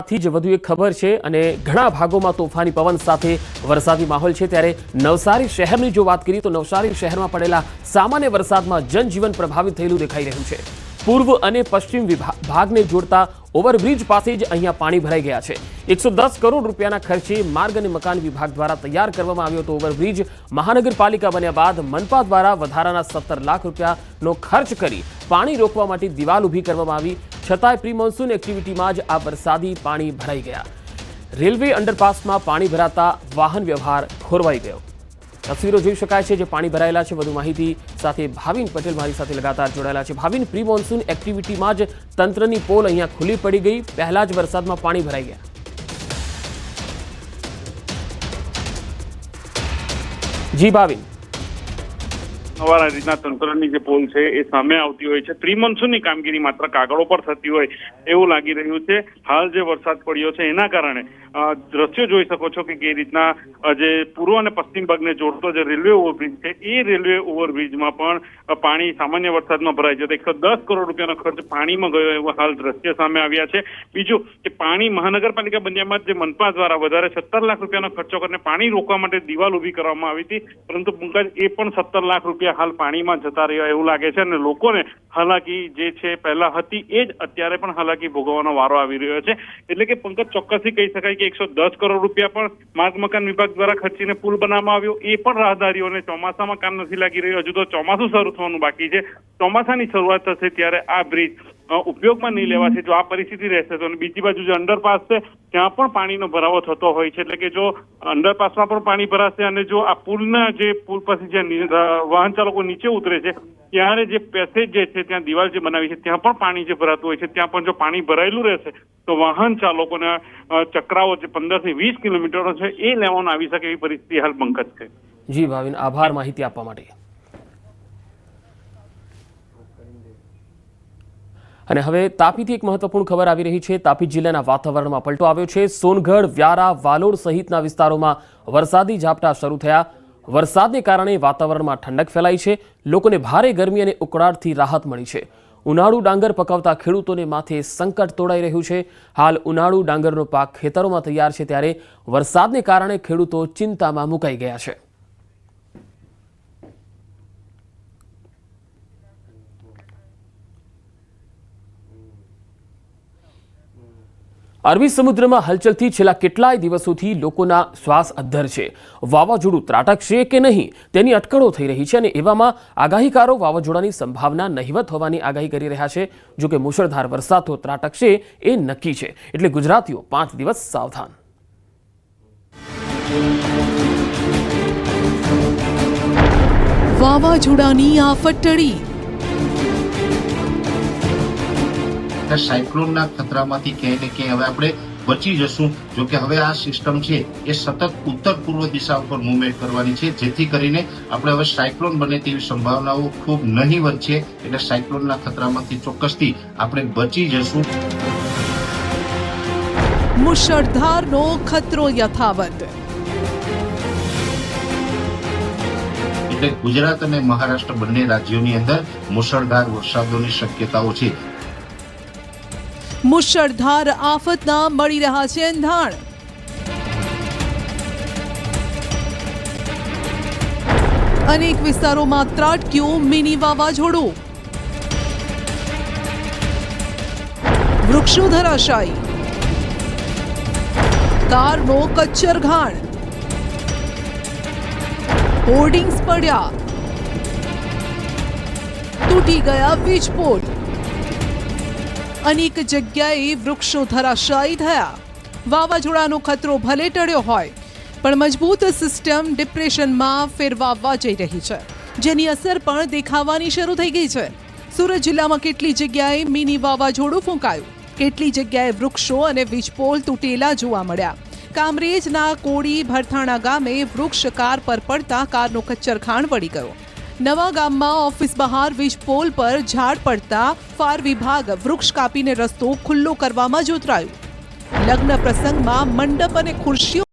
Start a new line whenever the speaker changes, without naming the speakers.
અમદાવાદથી જ વધુ એક ખબર છે અને ઘણા ભાગોમાં તોફાની પવન સાથે વરસાદી માહોલ છે। ત્યારે નવસારી શહેરની જો વાત કરીએ તો નવસારી શહેરમાં પડેલા સામાન્ય વરસાદમાં જનજીવન પ્રભાવિત થયેલું દેખાઈ રહ્યું છે। પૂર્વ અને પશ્ચિમ ભાગને જોડતા ઓવરબ્રિજ પાસે જ અહીંયા પાણી ભરાઈ ગયા છે। 110 કરોડ રૂપિયાના ખર્ચે માર્ગ અને મકાન વિભાગ દ્વારા તૈયાર કરવામાં આવ્યો હતો ઓવરબ્રિજ। મહાનગરપાલિકા બન્યા બાદ મનપા દ્વારા વધારાના 17 લાખ રૂપિયાનો ખર્ચ કરી પાણી રોકવા માટે દિવાલ ઊભી કરવામાં આવી, છતાંય પ્રી મોન્સૂન એક્ટિવિટીમાં જ આ વરસાદી પાણી ભરાઈ ગયા। રેલવે અંડરપાસમાં પાણી ભરાતા વાહન વ્યવહાર ખોરવાઈ ગયો। તસવીરો જોઈ શકાય છે જે પાણી ભરાયેલા છે। વધુ માહિતી સાથે ભાવિન પટેલ મારી સાથે લગાતાર જોડાયેલા છે। ભાવિન, પ્રી મોન્સૂન એક્ટિવિટીમાં જ તંત્રની પોલ અહીંયા ખુલ્લી પડી ગઈ, પહેલા જ વરસાદમાં પાણી ભરાઈ ગયા। જી ભાવિન,
સવારે રીતના તંત્રની જે પોલ છે એ સામે આવતી હોય છે। પ્રી મોન્સૂનની કામગીરી માત્ર કાગળો પર થતી હોય એવું લાગી રહ્યું છે। હાલ જે વરસાદ પડ્યો છે એના કારણે દ્રશ્યો જોઈ શકો છો કે કઈ રીતના જે પૂર્વ અને પશ્ચિમ ભાગને જોડતો જે રેલવે ઓવરબ્રિજ છે એ રેલવે ઓવરબ્રિજમાં પણ પાણી સામાન્ય વરસાદમાં ભરાય છે। 110 કરોડ રૂપિયાનો ખર્ચ પાણીમાં ગયો એવા હાલ દ્રશ્ય સામે આવ્યા છે। બીજું કે પાણી મહાનગરપાલિકા બન્યા બાદ જે મનપા દ્વારા વધારે 17 લાખ રૂપિયાનો ખર્ચો કરીને પાણી રોકવા માટે દિવાલ ઊભી કરવામાં આવી હતી, પરંતુ પંકજ એ પણ 17 લાખ રૂપિયા હાલ પાણીમાં જતા રહ્યા એવું લાગે છે અને લોકોને હાલાકી જે છે પહેલા હતી એ જ અત્યારે પણ હાલાકી ભોગવવાનો વારો આવી રહ્યો છે। એટલે કે પંકજ, ચોક્કસથી કહી શકાય કે 110 કરોડ રૂપિયા પણ માર્ગ મકાન વિભાગ દ્વારા ખર્ચીને પુલ બનાવવામાં આવ્યો, એ પણ રાહદારીઓને ચોમાસામાં કામ નથી લાગી રહ્યું। હજુ તો ચોમાસું શરૂ થવાનું બાકી છે। ચોમાસાની શરૂઆત થશે ત્યારે આ બ્રિજ ઉપયોગમાં નહીં લેવાશે જો આ પરિસ્થિતિ રહેશે તો। બીજી બાજુ જે અંડરપાસ છે ત્યાં પણ પાણીનો ભરાવો થતો હોય છે। એટલે કે જો અંડરપાસમાં પણ પાણી ભરાશે અને જો આ પુલ પછી જે વાહન ચાલકો નીચે ઉતરે છે ત્યારે જે પેસેજ જે છે ત્યાં દિવાલ જે બનાવી છે ત્યાં પણ પાણી જે ભરાતું હોય છે, ત્યાં પણ જો પાણી ભરાયેલું રહેશે તો વાહન ચાલકોના ચક્રાઓ જે 15 થી 20 કિલોમીટરો છે એ લેવાનું આવી શકે એવી પરિસ્થિતિ હાલ પંકજ છે।
જી ભાવિન, આભાર માહિતી આપવા માટે। અને હવે તાપીથી એક મહત્વપૂર્ણ ખબર આવી રહી છે। તાપી જિલ્લાના વાતાવરણમાં પલટો આવ્યો છે। સોનગઢ, વ્યારા, વાલોડ સહિતના વિસ્તારોમાં વરસાદી ઝાપટા શરૂ થયા। વરસાદને કારણે વાતાવરણમાં ઠંડક ફેલાઈ છે। લોકોને ભારે ગરમી અને ઉકળાટથી રાહત મળી છે। ઉનાળુ ડાંગર પકવતા ખેડૂતોને માથે સંકટ તોડાઈ રહ્યું છે। હાલ ઉનાળુ ડાંગરનો પાક ખેતરોમાં તૈયાર છે, ત્યારે વરસાદને કારણે ખેડૂતો ચિંતામાં મુકાઈ ગયા છે। અરબી સમુદ્રમાં હલચલથી છેલ્લા કેટલાય દિવસોથી લોકોના શ્વાસ અદ્ધર છે। વાવાઝોડું ત્રાટકશે કે નહીં તેની અટકળો થઈ રહી છે અને એવામાં આગાહીકારો વાવાઝોડાની સંભાવના નહિવત હોવાની આગાહી કરી રહ્યા છે। જો કે મુશળધાર વરસાદ તો ત્રાટકશે એ નક્કી છે, એટલે ગુજરાતીઓ 5 દિવસ સાવધાન।
વાવાઝોડાની આફત ટળી।
સાયક્લોનના ખતરામાંથી ક્યાંય ને ક્યાંય હવે આપણે બચી જશું। જો કે હવે આ સિસ્ટમ છે એ સતત ઉત્તર પૂર્વ દિશા ઉપર મૂવમેન્ટ કરવાની છે, જેથી કરીને આપણે હવે સાયક્લોન બને તેવી સંભાવનાઓ ખૂબ નહીવત છે। એટલે સાયક્લોનના ખતરામાંથી ચોક્કસથી આપણે બચી જશું।
મુશળધારનો ખતરો યથાવત।
એટલે ગુજરાત અને મહારાષ્ટ્ર બંને રાજ્યોની અંદર મુશળધાર વરસાદોની શક્યતાઓ છે।
મુશળધાર આફતના મળી રહ્યા છે એંધાણ। અનેક વિસ્તારોમાં ત્રાટક્યું મિની વાવાઝોડું। વૃક્ષો ધરાશાયી, કારનો કચ્ચરઘાણ, હોર્ડિંગ્સ પડ્યા, તૂટી ગયા વીજ પોલ। અનેક જગ્યાએ વૃક્ષો ધરાશાયી થયા। વાવાઝોડાનો ખતરો ભલે ટળ્યો હોય પણ મજબૂત સિસ્ટમ ડિપ્રેશનમાં ફેરવાવા જઈ રહી છે, જેની અસર પણ દેખાવાની શરૂ થઈ ગઈ છે। સુરત જિલ્લામાં કેટલી જગ્યાએ મિની વાવાઝોડું ફૂંકાયું, કેટલી જગ્યાએ વૃક્ષો અને વીજપોલ તૂટેલા જોવા મળ્યા। કામરેજના કોડી ભરથાણા ગામે વૃક્ષ કાર પર પડતા કારનો કચ્ચરખાણ પડી ગયો। નવા ગામમાં ઓફિસ બહાર વીજ પોલ પર ઝાડ પડતા ફાયર વિભાગ વૃક્ષ કાપીને રસ્તો ખુલ્લો કરવામાં જોતરાયું। લગ્ન પ્રસંગમાં મંડપ અને ખુરશીઓ